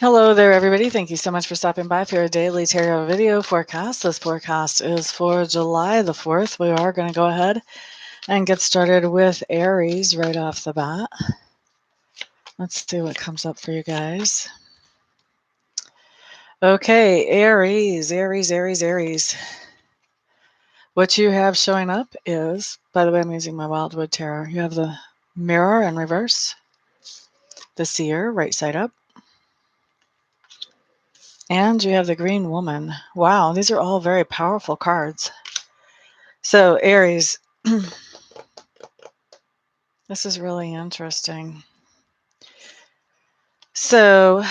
Hello there, everybody. Thank you so much for stopping by for your daily tarot video forecast. This forecast is for July the 4th. We are going to go ahead and get started with Aries right off the bat. Let's see what comes up for you guys. Okay, Aries. What you have showing up is, by the way, I'm using my Wildwood Tarot. You have the Mirror in reverse, the Seer right side up, and you have the Green Woman. Wow, these are all very powerful cards. So, Aries, this is really interesting. So,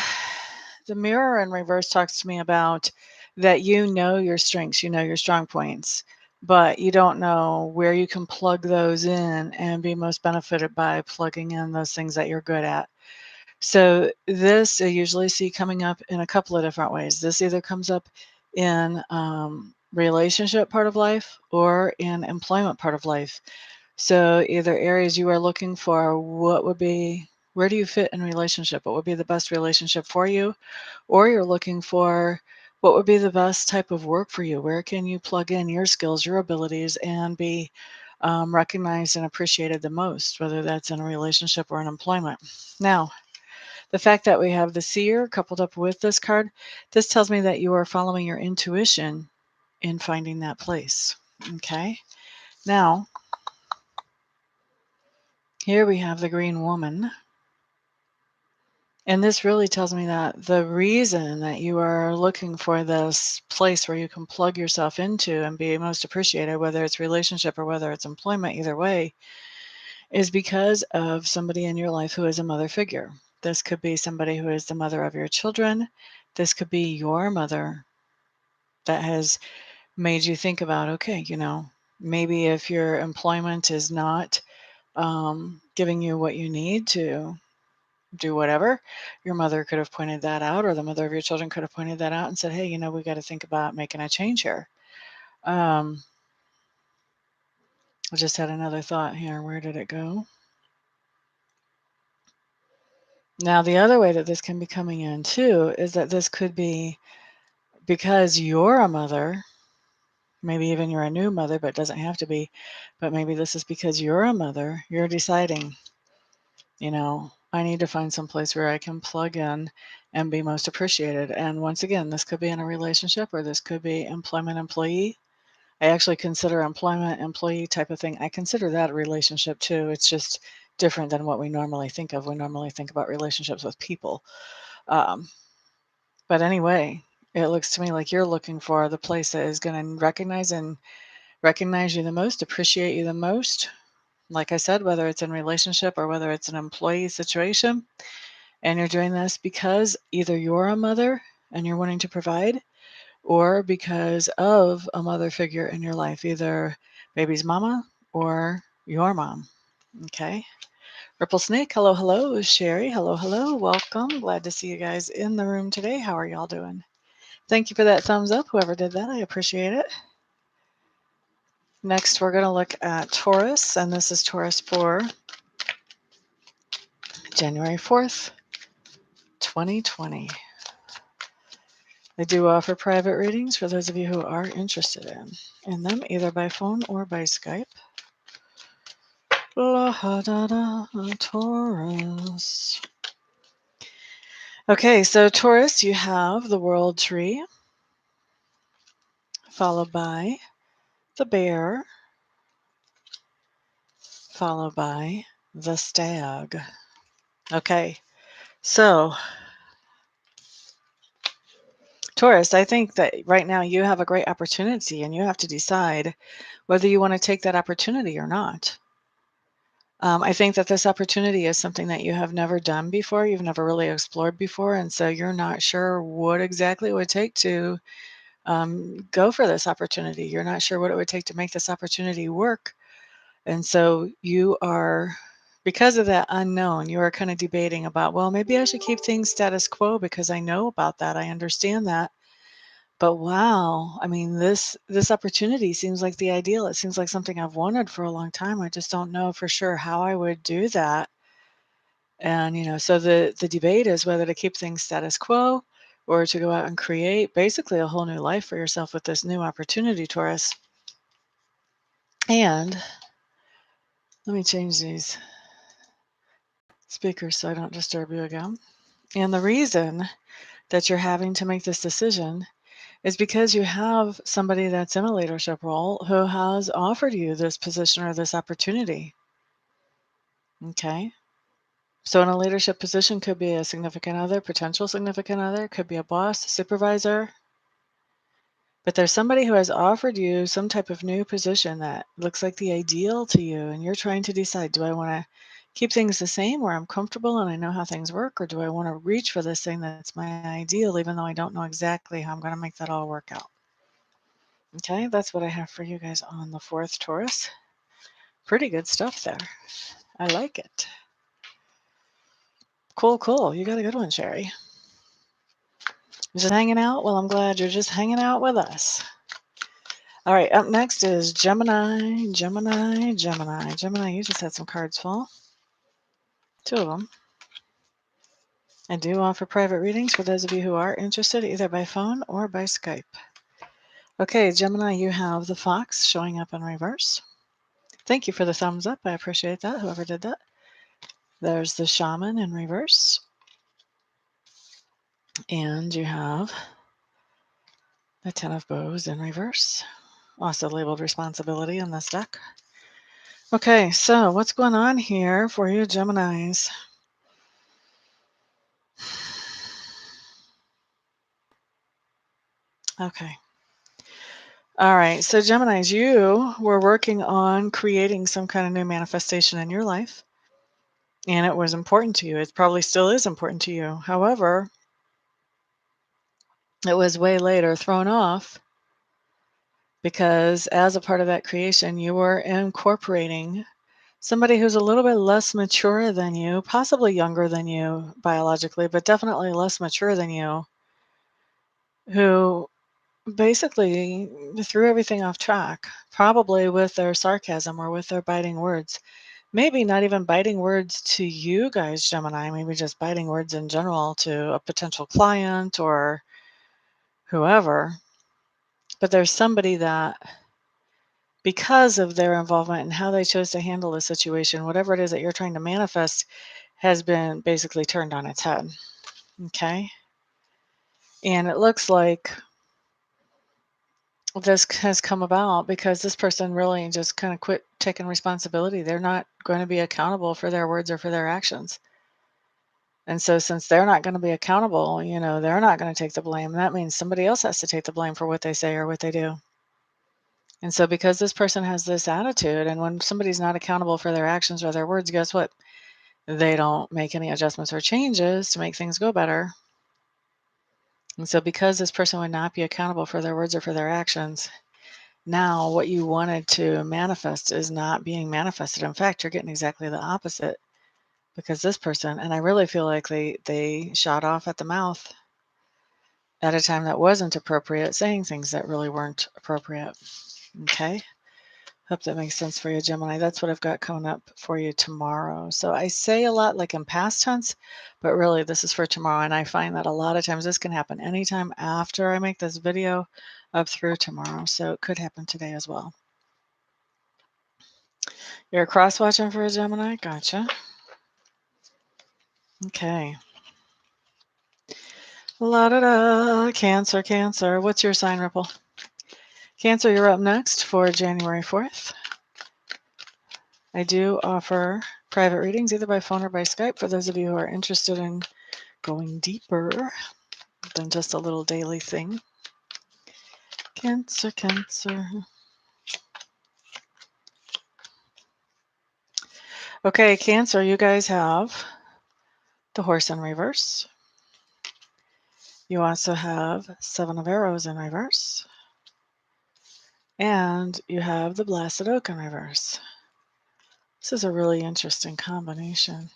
the Mirror in reverse talks to me about that you know your strengths, you know your strong points, but you don't know where you can plug those in and be most benefited by plugging in those things that you're good at. So, this I usually see coming up in a couple of different ways. This either comes up in relationship part of life or in employment part of life. So either areas you are looking for, where do you fit in relationship? What would be the best relationship for you? Or you're looking for what would be the best type of work for you? Where can you plug in your skills, your abilities, and be recognized and appreciated the most, whether that's in a relationship or in employment? Now, the fact that we have the Seer coupled up with this card, this tells me that you are following your intuition in finding that place. Okay. Now, here we have the Green Woman. And this really tells me that the reason that you are looking for this place where you can plug yourself into and be most appreciated, whether it's relationship or whether it's employment, either way, is because of somebody in your life who is a mother figure. This could be somebody who is the mother of your children. This could be your mother that has made you think about, okay, maybe if your employment is not giving you what you need to do whatever, your mother could have pointed that out, or the mother of your children could have pointed that out and said, hey, we got to think about making a change here. I just had another thought here. Where did it go? Now, the other way that this can be coming in too is that this could be because you're a mother. Maybe even you're a new mother, but it doesn't have to be. But maybe this is because you're a mother. You're deciding, I need to find some place where I can plug in and be most appreciated. And once again, this could be in a relationship or this could be employment employee. I actually consider employment employee type of thing. I consider that a relationship too. It's just different than what we normally think of. We normally think about relationships with people. Um, but anyway, it looks to me like you're looking for the place that is going to recognize you the most, appreciate you the most. Like I said, whether it's in relationship or whether it's an employee situation, and you're doing this because either you're a mother and you're wanting to provide, or because of a mother figure in your life, either baby's mama or your mom. Okay. Ripple Snake, hello, hello. Sherry, hello, hello. Welcome. Glad to see you guys in the room today. How are y'all doing? Thank you for that thumbs up, whoever did that. I appreciate it. Next, we're going to look at Taurus, and this is Taurus for January 4th, 2020. I do offer private readings for those of you who are interested in them, either by phone or by Skype. La da da, Taurus. Okay, so Taurus, you have the World Tree, followed by the Bear, followed by the Stag. Okay, so Taurus, I think that right now you have a great opportunity and you have to decide whether you want to take that opportunity or not. I think that this opportunity is something that you have never done before, you've never really explored before, and so you're not sure what exactly it would take to go for this opportunity. You're not sure what it would take to make this opportunity work. And so you are, because of that unknown, you are kind of debating about, well, maybe I should keep things status quo because I know about that. I understand that. But wow, I mean, this opportunity seems like the ideal. It seems like something I've wanted for a long time. I just don't know for sure how I would do that. And, so the debate is whether to keep things status quo or to go out and create basically a whole new life for yourself with this new opportunity, Taurus. And let me change these speakers so I don't disturb you again. And the reason that you're having to make this decision is because you have somebody that's in a leadership role who has offered you this position or this opportunity. Okay. So in a leadership position could be a significant other, potential significant other, could be a boss, supervisor. But there's somebody who has offered you some type of new position that looks like the ideal to you, and you're trying to decide, do I want to keep things the same where I'm comfortable and I know how things work, or do I want to reach for this thing that's my ideal, even though I don't know exactly how I'm going to make that all work out? Okay, that's what I have for you guys on the 4th, Taurus. Pretty good stuff there. I like it. Cool. You got a good one, Sherry. Just hanging out? Well, I'm glad you're just hanging out with us. All right, up next is Gemini. Gemini, you just had some cards fall. 2 of them. I do offer private readings for those of you who are interested, either by phone or by Skype. Okay, Gemini, you have the Fox showing up in reverse. Thank you for the thumbs up. I appreciate that, whoever did that. There's the Shaman in reverse. And you have the 10 of Bows in reverse. Also labeled Responsibility in this deck. Okay, so what's going on here for you, Geminis? Okay. All right, so Geminis, you were working on creating some kind of new manifestation in your life, and it was important to you. It probably still is important to you. However, it was way later thrown off because as a part of that creation, you were incorporating somebody who's a little bit less mature than you, possibly younger than you biologically, but definitely less mature than you, who basically threw everything off track, probably with their sarcasm or with their biting words. Maybe not even biting words to you guys, Gemini, maybe just biting words in general to a potential client or whoever. But there's somebody that, because of their involvement and how they chose to handle the situation, whatever it is that you're trying to manifest has been basically turned on its head. Okay? And it looks like this has come about because this person really just kind of quit taking responsibility. They're not going to be accountable for their words or for their actions. And so since they're not going to be accountable, they're not going to take the blame. That means somebody else has to take the blame for what they say or what they do. And so because this person has this attitude, and when somebody's not accountable for their actions or their words, guess what? They don't make any adjustments or changes to make things go better. And so because this person would not be accountable for their words or for their actions, now what you wanted to manifest is not being manifested. In fact, you're getting exactly the opposite because this person, and I really feel like they shot off at the mouth at a time that wasn't appropriate, saying things that really weren't appropriate. Okay? Hope that makes sense for you, Gemini. That's what I've got coming up for you tomorrow. So I say a lot like in past tense, but really this is for tomorrow. And I find that a lot of times this can happen anytime after I make this video up through tomorrow. So it could happen today as well. You're cross-watching for a Gemini? Gotcha. Okay. La-da-da. Cancer. What's your sign, Ripple? Cancer, you're up next for January 4th. I do offer private readings either by phone or by Skype for those of you who are interested in going deeper than just a little daily thing. Cancer. Okay, Cancer, you guys have the Horse in reverse. You also have 7 of Arrows in reverse. And you have the Blasted Oak in reverse. This is a really interesting combination.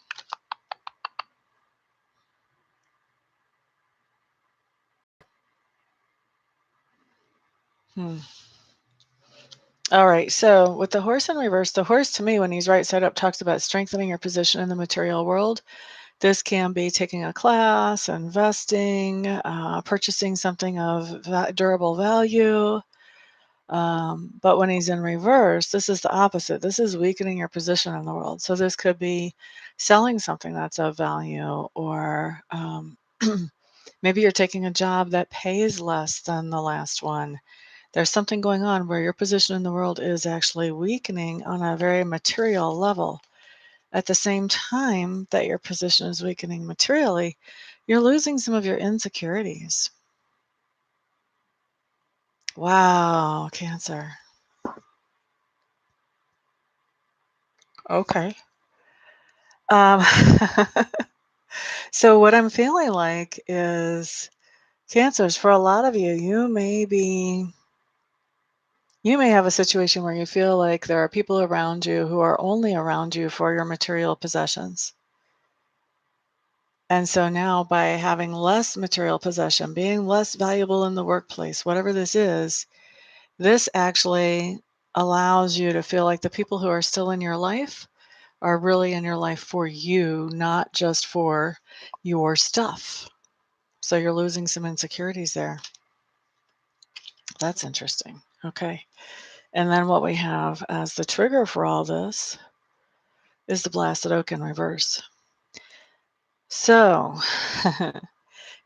All right, so with the Horse in reverse, the horse to me, when he's right side up, talks about strengthening your position in the material world. This can be taking a class, investing, purchasing something of durable value. But when he's in reverse, this is the opposite. This is weakening your position in the world. So this could be selling something that's of value, or maybe you're taking a job that pays less than the last one. There's something going on where your position in the world is actually weakening on a very material level. At the same time that your position is weakening materially, you're losing some of your insecurities. Wow, Cancer. Okay. Um, so what I'm feeling like is, Cancers, for a lot of you, you may have a situation where you feel like there are people around you who are only around you for your material possessions. And so now, by having less material possession, being less valuable in the workplace, whatever this actually allows you to feel like the people who are still in your life are really in your life for you, not just for your stuff. So you're losing some insecurities there. That's interesting. Okay. And then what we have as the trigger for all this is the blasted oak in reverse. So,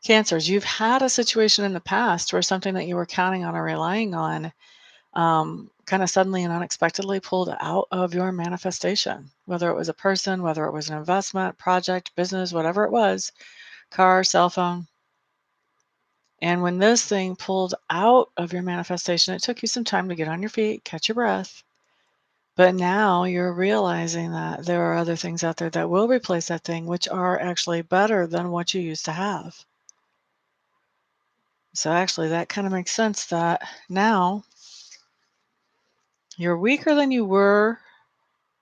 Cancers, you've had a situation in the past where something that you were counting on or relying on kind of suddenly and unexpectedly pulled out of your manifestation, whether it was a person, whether it was an investment, project, business, whatever it was, car, cell phone. And when this thing pulled out of your manifestation, it took you some time to get on your feet, catch your breath. But now you're realizing that there are other things out there that will replace that thing, which are actually better than what you used to have. So actually, that kind of makes sense that now you're weaker than you were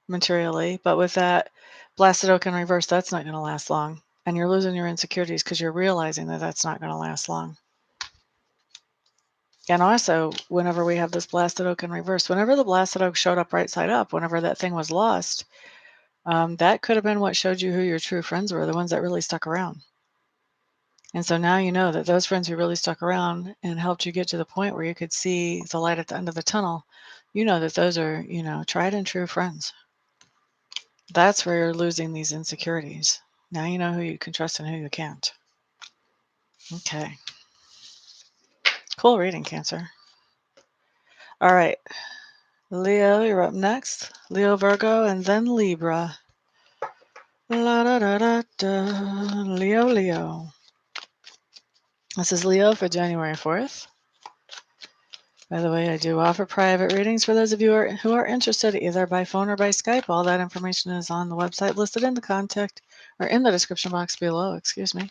materially, but with that blasted oak in reverse, that's not going to last long. And you're losing your insecurities because you're realizing that that's not going to last long. And also, whenever we have this blasted oak in reverse, whenever the blasted oak showed up right side up, whenever that thing was lost, that could have been what showed you who your true friends were, the ones that really stuck around. And so now you know that those friends who really stuck around and helped you get to the point where you could see the light at the end of the tunnel, you know that those are, tried and true friends. That's where you're losing these insecurities. Now you know who you can trust and who you can't. Okay. Cool reading, Cancer. All right. Leo, you're up next. Leo, Virgo, and then Libra. La da da da da. Leo, Leo. This is Leo for January 4th. By the way, I do offer private readings for those of you who are interested, either by phone or by Skype. All that information is on the website listed in the contact or in the description box below. Excuse me.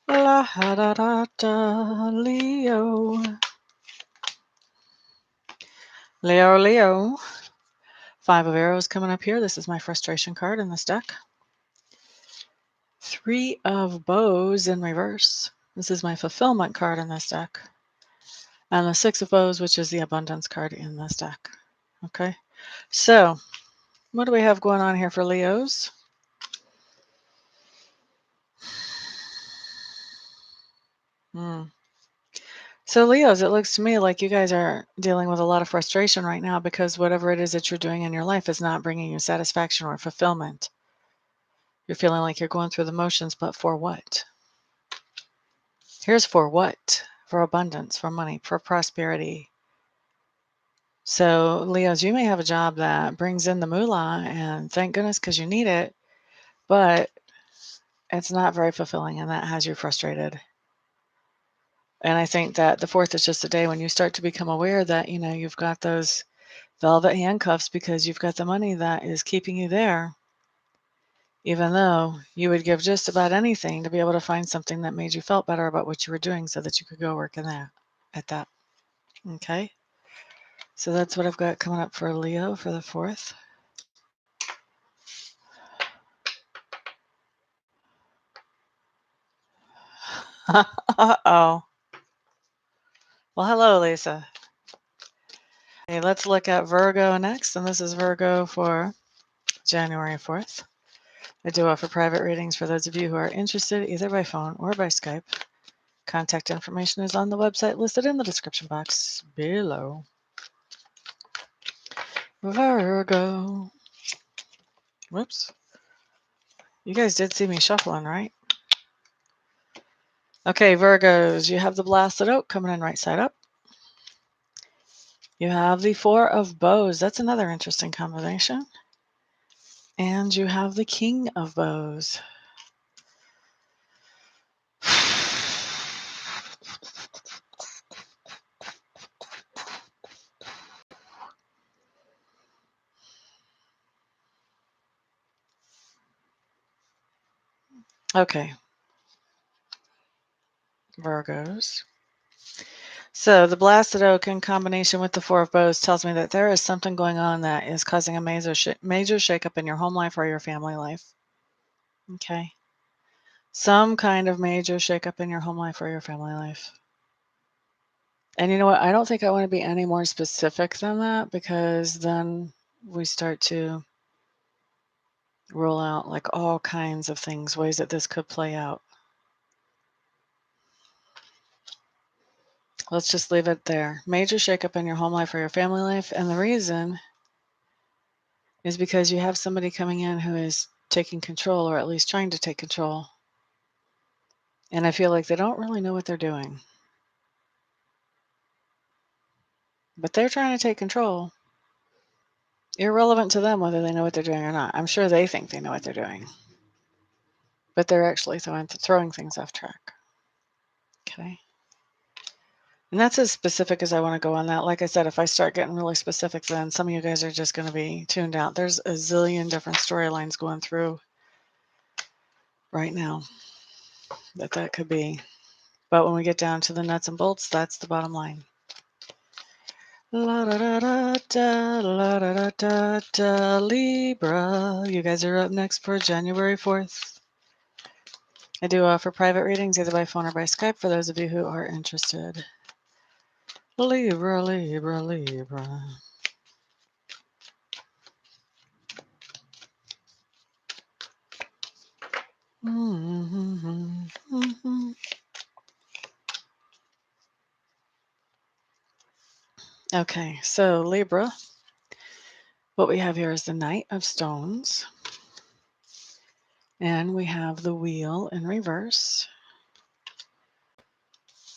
La da da da. Leo. Leo, Leo. 5 of Arrows coming up here. This is my frustration card in this deck. 3 of Bows in reverse. This is my fulfillment card in this deck. And the 6 of Bows, which is the abundance card in this deck. Okay, so what do we have going on here for Leos? So Leos, it looks to me like you guys are dealing with a lot of frustration right now because whatever it is that you're doing in your life is not bringing you satisfaction or fulfillment. You're feeling like you're going through the motions, but for what? Here's for what? For abundance, for money, for prosperity. So Leos, you may have a job that brings in the moolah, and thank goodness because you need it, but it's not very fulfilling, and that has you frustrated. And I think that the 4th is just a day when you start to become aware that, you've got those velvet handcuffs because you've got the money that is keeping you there, even though you would give just about anything to be able to find something that made you felt better about what you were doing so that you could go work at that. Okay. So that's what I've got coming up for Leo for the 4th. Uh-oh. Well, hello, Lisa. Okay, let's look at Virgo next, and this is Virgo for January 4th. I do offer private readings for those of you who are interested, either by phone or by Skype. Contact information is on the website listed in the description box below. Virgo. Whoops. You guys did see me shuffling, right? Okay, Virgos, you have the blasted oak coming in right side up. You have the Four of Bows. That's another interesting combination. And you have the King of Bows. Okay, Virgos. So the blasted oak in combination with the Four of Bows tells me that there is something going on that is causing a major shakeup in your home life or your family life. Okay. Some kind of major shakeup in your home life or your family life. And you know what? I don't think I want to be any more specific than that, because then we start to roll out like all kinds of things, ways that this could play out. Let's just leave it there. Major shakeup in your home life or your family life. And the reason is because you have somebody coming in who is taking control, or at least trying to take control. And I feel like they don't really know what they're doing. But they're trying to take control. Irrelevant to them whether they know what they're doing or not. I'm sure they think they know what they're doing. But they're actually throwing things off track. Okay. And that's as specific as I want to go on that. Like I said, if I start getting really specific, then some of you guys are just going to be tuned out. There's a zillion different storylines going through right now that could be. But when we get down to the nuts and bolts, that's the bottom line. La da da da da, la da da da da, Libra. You guys are up next for January 4th. I do offer private readings either by phone or by Skype for those of you who are interested. Libra, Libra, Libra. Okay, so Libra, what we have here is the Knight of Stones. And we have the Wheel in reverse.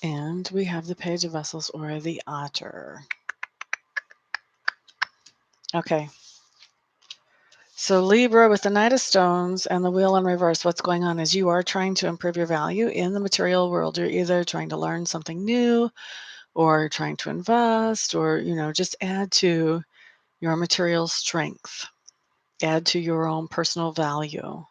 And we have the Page of Vessels, or the Otter. Okay. So Libra, with the Knight of Stones and the Wheel in reverse, what's going on is you are trying to improve your value in the material world. You're either trying to learn something new, or trying to invest, or, just add to your material strength, add to your own personal value.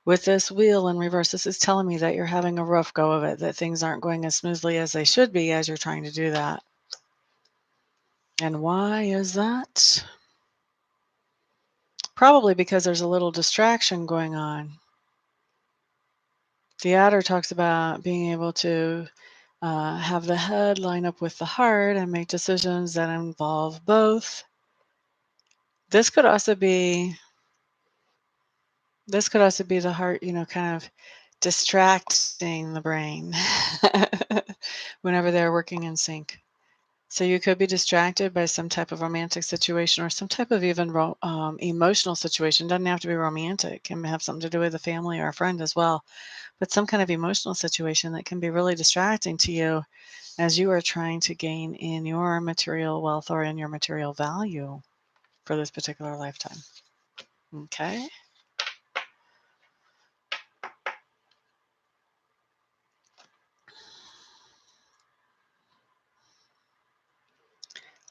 With this Wheel in reverse, this is telling me that you're having a rough go of it, that things aren't going as smoothly as they should be as you're trying to do that. And why is that? Probably because there's a little distraction going on. The Otter talks about being able to have the head line up with the heart and make decisions that involve both. This could also be the heart, kind of distracting the brain whenever they're working in sync. So you could be distracted by some type of romantic situation, or some type of even emotional situation. Doesn't have to be romantic. It can have something to do with a family or a friend as well. But some kind of emotional situation that can be really distracting to you as you are trying to gain in your material wealth or in your material value for this particular lifetime. Okay.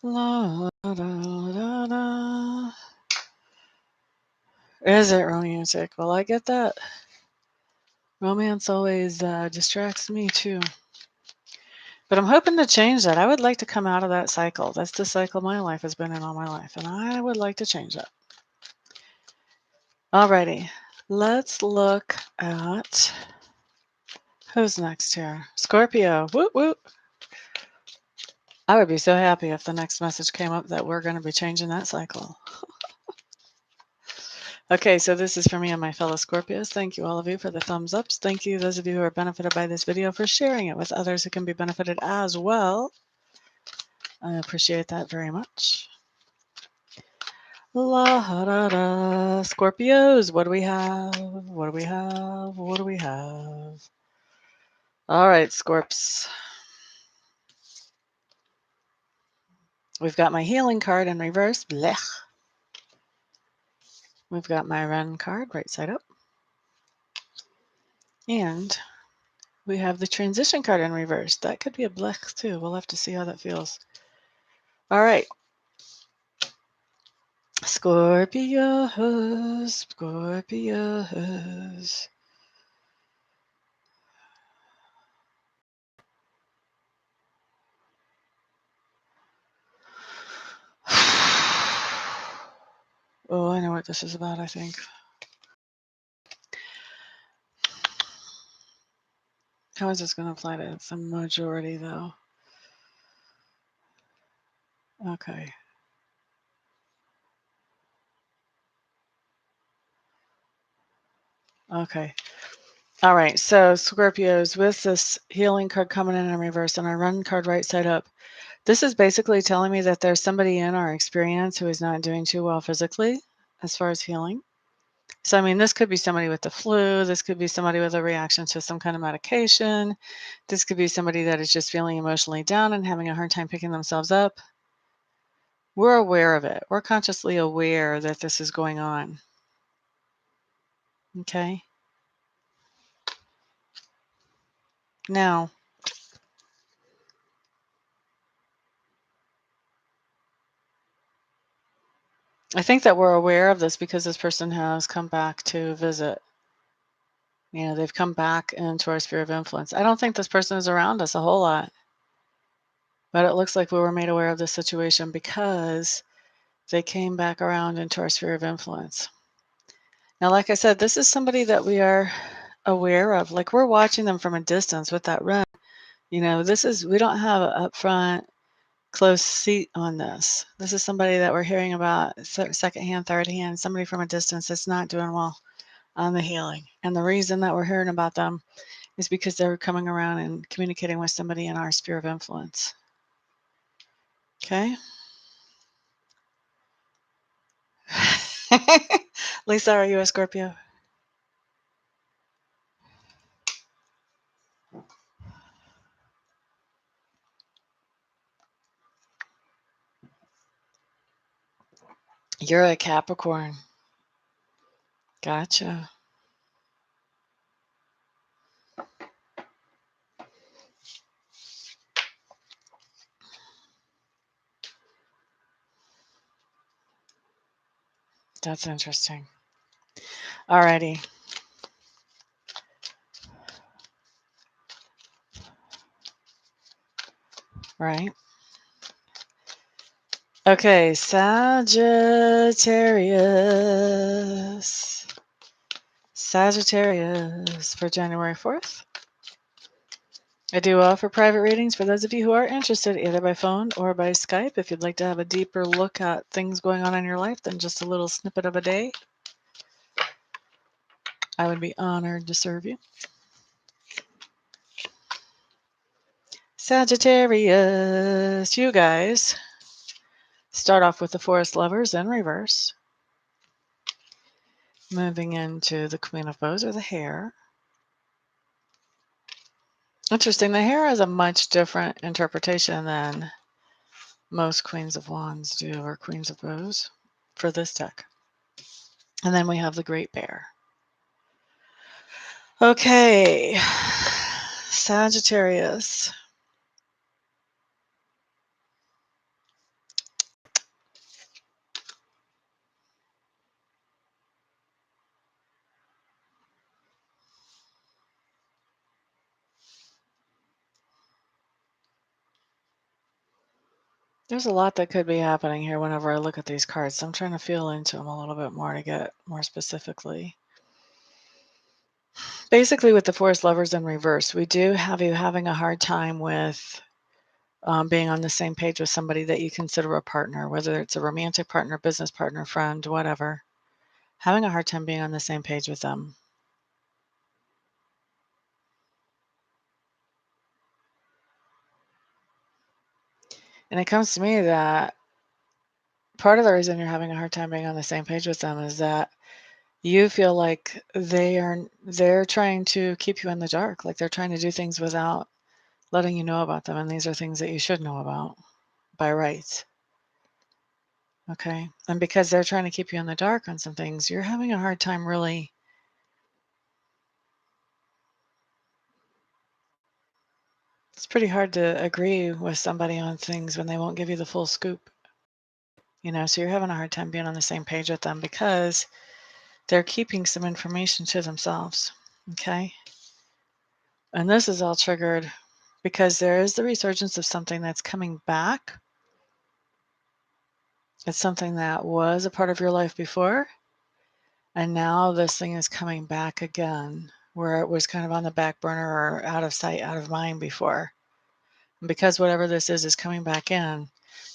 La, da, da, da. Is it romantic? Well, I get that. Romance always distracts me too. But I'm hoping to change that. I would like to come out of that cycle. That's the cycle my life has been in all my life, and I would like to change that. Alrighty, let's look at who's next here. Scorpio. Woot woot. I would be so happy if the next message came up that we're going to be changing that cycle. Okay, so this is for me and my fellow Scorpios. Thank you, all of you, for the thumbs ups. Thank you, those of you who are benefited by this video, for sharing it with others who can be benefited as well. I appreciate that very much. La da da. Scorpios, what do we have? What do we have? What do we have? All right, Scorps. We've got my healing card in reverse. Blech. We've got my run card right side up. And we have the transition card in reverse. That could be a blech too. We'll have to see how that feels. All right. Scorpios, Scorpios. Oh, I know what this is about, I think. How is this going to apply to the majority, though? Okay. Okay. All right. So, Scorpios, with this healing card coming in reverse and our run card right side up, this is basically telling me that there's somebody in our experience who is not doing too well physically as far as healing. So, I mean, this could be somebody with the flu. This could be somebody with a reaction to some kind of medication. This could be somebody that is just feeling emotionally down and having a hard time picking themselves up. We're aware of it. We're consciously aware that this is going on. Okay. Now, I think that we're aware of this because this person has come back to visit. You know, they've come back into our sphere of influence. I don't think this person is around us a whole lot, but it looks like we were made aware of this situation because they came back around into our sphere of influence. Now, like I said, this is somebody that we are aware of. Like, we're watching them from a distance with that run. You know, we don't have an upfront close seat on this. This is somebody that we're hearing about second hand, third hand, somebody from a distance that's not doing well on the healing. And the reason that we're hearing about them is because they're coming around and communicating with somebody in our sphere of influence. Okay. Lisa, are you a Scorpio? You're a Capricorn. Gotcha. That's interesting. Alrighty. Right. Okay, Sagittarius. Sagittarius for January 4th. I do offer private readings for those of you who are interested, either by phone or by Skype. If you'd like to have a deeper look at things going on in your life than just a little snippet of a day, I would be honored to serve you. Sagittarius, you guys start off with the Forest Lovers in reverse. Moving into the Queen of Bows, or the Hare. Interesting, the Hare has a much different interpretation than most Queens of Wands do, or Queens of Bows, for this deck. And then we have the Great Bear. Okay, Sagittarius. There's a lot that could be happening here whenever I look at these cards. So I'm trying to feel into them a little bit more to get more specifically. Basically, with the Forest Lovers in reverse, we do have you having a hard time with being on the same page with somebody that you consider a partner, whether it's a romantic partner, business partner, friend, whatever. having a hard time being on the same page with them. And it comes to me that part of the reason you're having a hard time being on the same page with them is that you feel like they're trying to keep you in the dark, like they're trying to do things without letting you know about them, and these are things that you should know about by rights. Okay? And because they're trying to keep you in the dark on some things, you're having a hard time really. It's pretty hard to agree with somebody on things when they won't give you the full scoop. So you're having a hard time being on the same page with them because they're keeping some information to themselves. Okay? And this is all triggered because there is the resurgence of something that's coming back. It's something that was a part of your life before, and now this thing is coming back again, where it was kind of on the back burner or out of sight, out of mind before. And because whatever this is coming back in,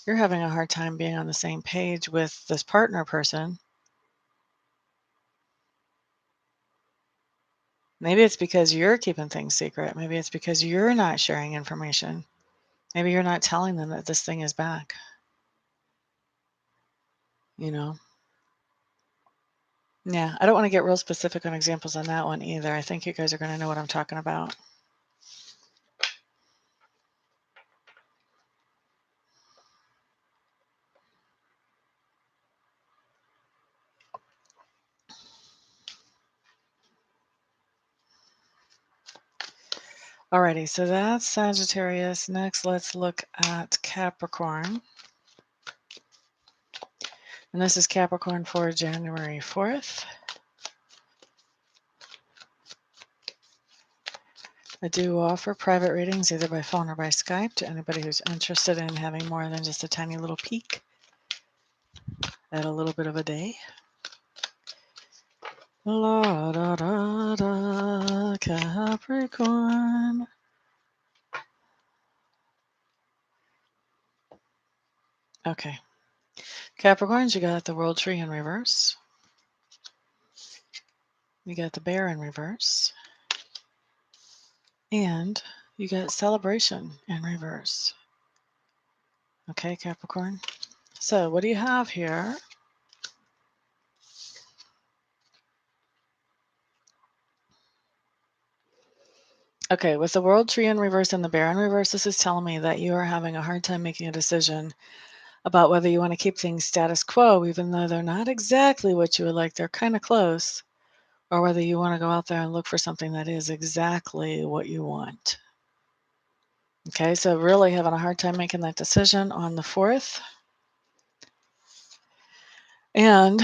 you're having a hard time being on the same page with this partner person. Maybe it's because you're keeping things secret. Maybe it's because you're not sharing information. Maybe you're not telling them that this thing is back. You know? Yeah, I don't want to get real specific on examples on that one either. I think you guys are going to know what I'm talking about. Alrighty, so that's Sagittarius. Next, let's look at Capricorn. And this is Capricorn for January 4th. I do offer private readings either by phone or by Skype to anybody who's interested in having more than just a tiny little peek at a little bit of a day. La da da da, Capricorn. Okay. Capricorns, you got the World Tree in reverse. You got the Bear in reverse. And you got Celebration in reverse. Okay, Capricorn. So what do you have here? Okay, with the World Tree in reverse and the Bear in reverse, this is telling me that you are having a hard time making a decision about whether you want to keep things status quo, even though they're not exactly what you would like. They're kind of close. Or whether you want to go out there and look for something that is exactly what you want. Okay, so really having a hard time making that decision on the 4th. And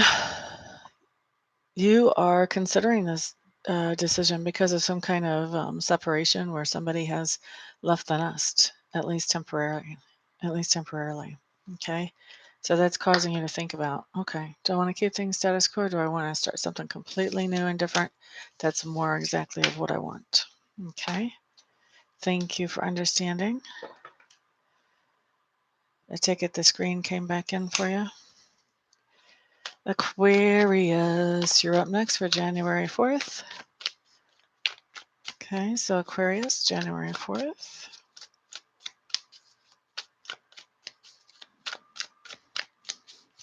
you are considering this decision because of some kind of separation where somebody has left the nest, at least temporarily. Okay, so that's causing you to think about, okay, do I want to keep things status quo, or do I want to start something completely new and different that's more exactly of what I want? Okay, thank you for understanding. I take it the screen came back in for you. Aquarius, you're up next for January 4th. Okay, so Aquarius, January 4th.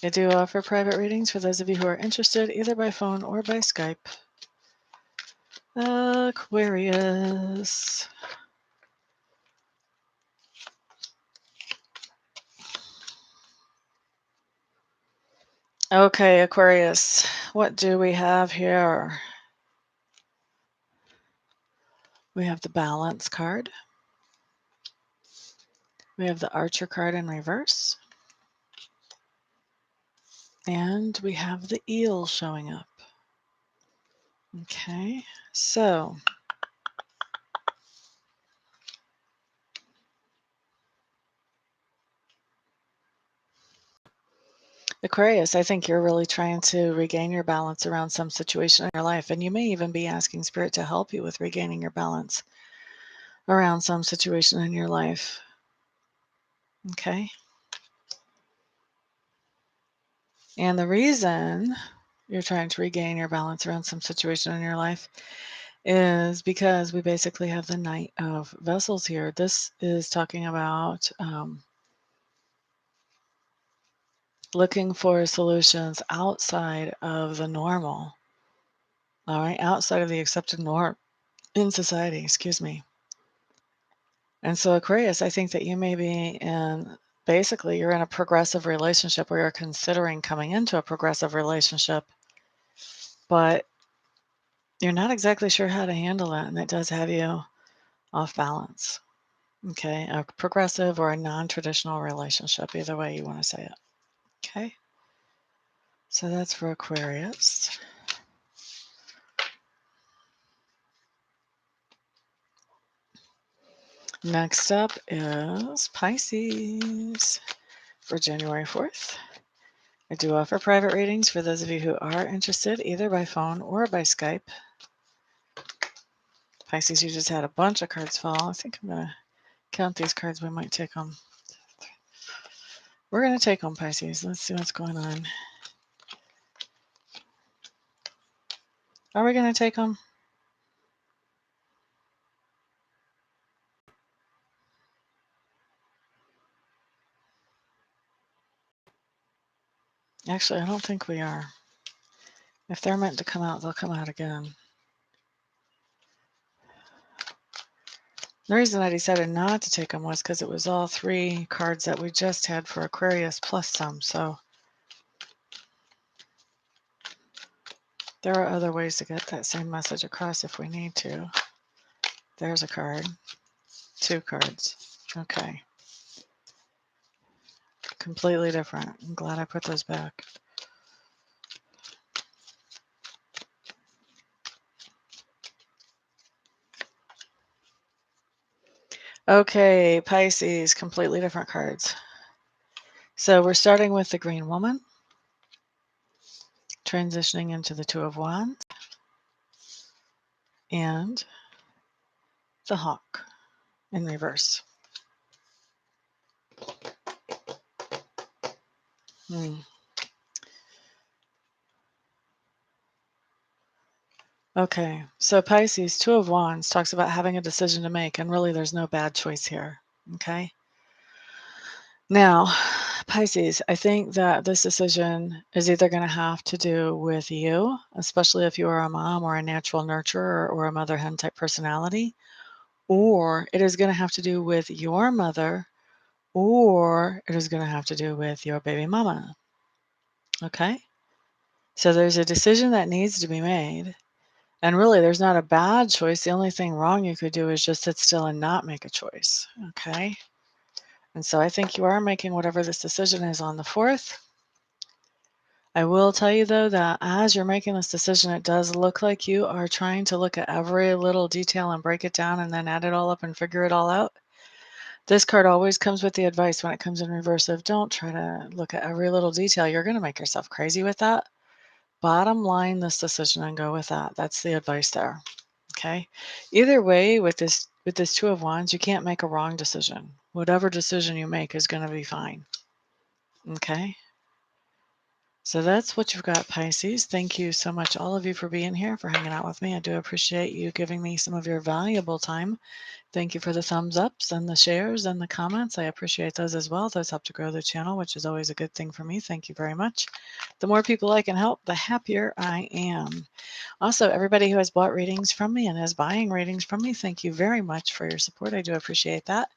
I do offer private readings for those of you who are interested, either by phone or by Skype. Aquarius. Okay, Aquarius, what do we have here? We have the Balance card. We have the Archer card in reverse. And we have the Eel showing up. Okay, so Aquarius, I think you're really trying to regain your balance around some situation in your life, and you may even be asking Spirit to help you with regaining your balance around some situation in your life. Okay. And the reason you're trying to regain your balance around some situation in your life, is because we basically have the Knight of Vessels here. This is talking about looking for solutions outside of the normal, all right, outside of the accepted norm in society, excuse me. And so Aquarius, I think that you may be in, basically you're in a progressive relationship, or you're considering coming into a progressive relationship, but you're not exactly sure how to handle it, and it does have you off balance. Okay, a progressive or a non-traditional relationship, either way you want to say it. Okay, so that's for Aquarius. Next up is Pisces for January 4th. I do offer private readings for those of you who are interested, either by phone or by Skype. Pisces, you just had a bunch of cards fall. I think I'm going to count these cards. We might take them. We're going to take them, Pisces. Let's see what's going on. Are we going to take them? Actually, I don't think we are. If they're meant to come out, they'll come out again. The reason I decided not to take them was because it was all 3 cards that we just had for Aquarius plus some. So there are other ways to get that same message across if we need to. There's a card. 2 cards. Okay. Completely different. I'm glad I put those back. Okay, Pisces, completely different cards. So we're starting with the Green Woman, transitioning into the Two of Wands, and the Hawk in reverse. Okay, so Pisces, Two of Wands, talks about having a decision to make, and really there's no bad choice here, okay? Now, Pisces, I think that this decision is either going to have to do with you, especially if you are a mom or a natural nurturer or a mother hen type personality, or it is going to have to do with your mother, or it is going to have to do with your baby mama, okay? So there's a decision that needs to be made. And really, there's not a bad choice. The only thing wrong you could do is just sit still and not make a choice, okay? And so I think you are making whatever this decision is on the 4th. I will tell you, though, that as you're making this decision, it does look like you are trying to look at every little detail and break it down and then add it all up and figure it all out. This card always comes with the advice when it comes in reverse of don't try to look at every little detail. You're going to make yourself crazy with that. Bottom line this decision and go with that. That's the advice there. Okay. Either way, with this Two of Wands, you can't make a wrong decision. Whatever decision you make is going to be fine. Okay. So that's what you've got, Pisces. Thank you so much, all of you, for being here, for hanging out with me. I do appreciate you giving me some of your valuable time. Thank you for the thumbs ups and the shares and the comments. I appreciate those as well. Those help to grow the channel, which is always a good thing for me. Thank you very much. The more people I can help, the happier I am. Also, everybody who has bought readings from me and is buying readings from me, thank you very much for your support. I do appreciate that.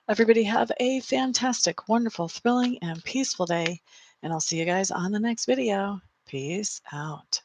Everybody have a fantastic, wonderful, thrilling, and peaceful day, and I'll see you guys on the next video. Peace out.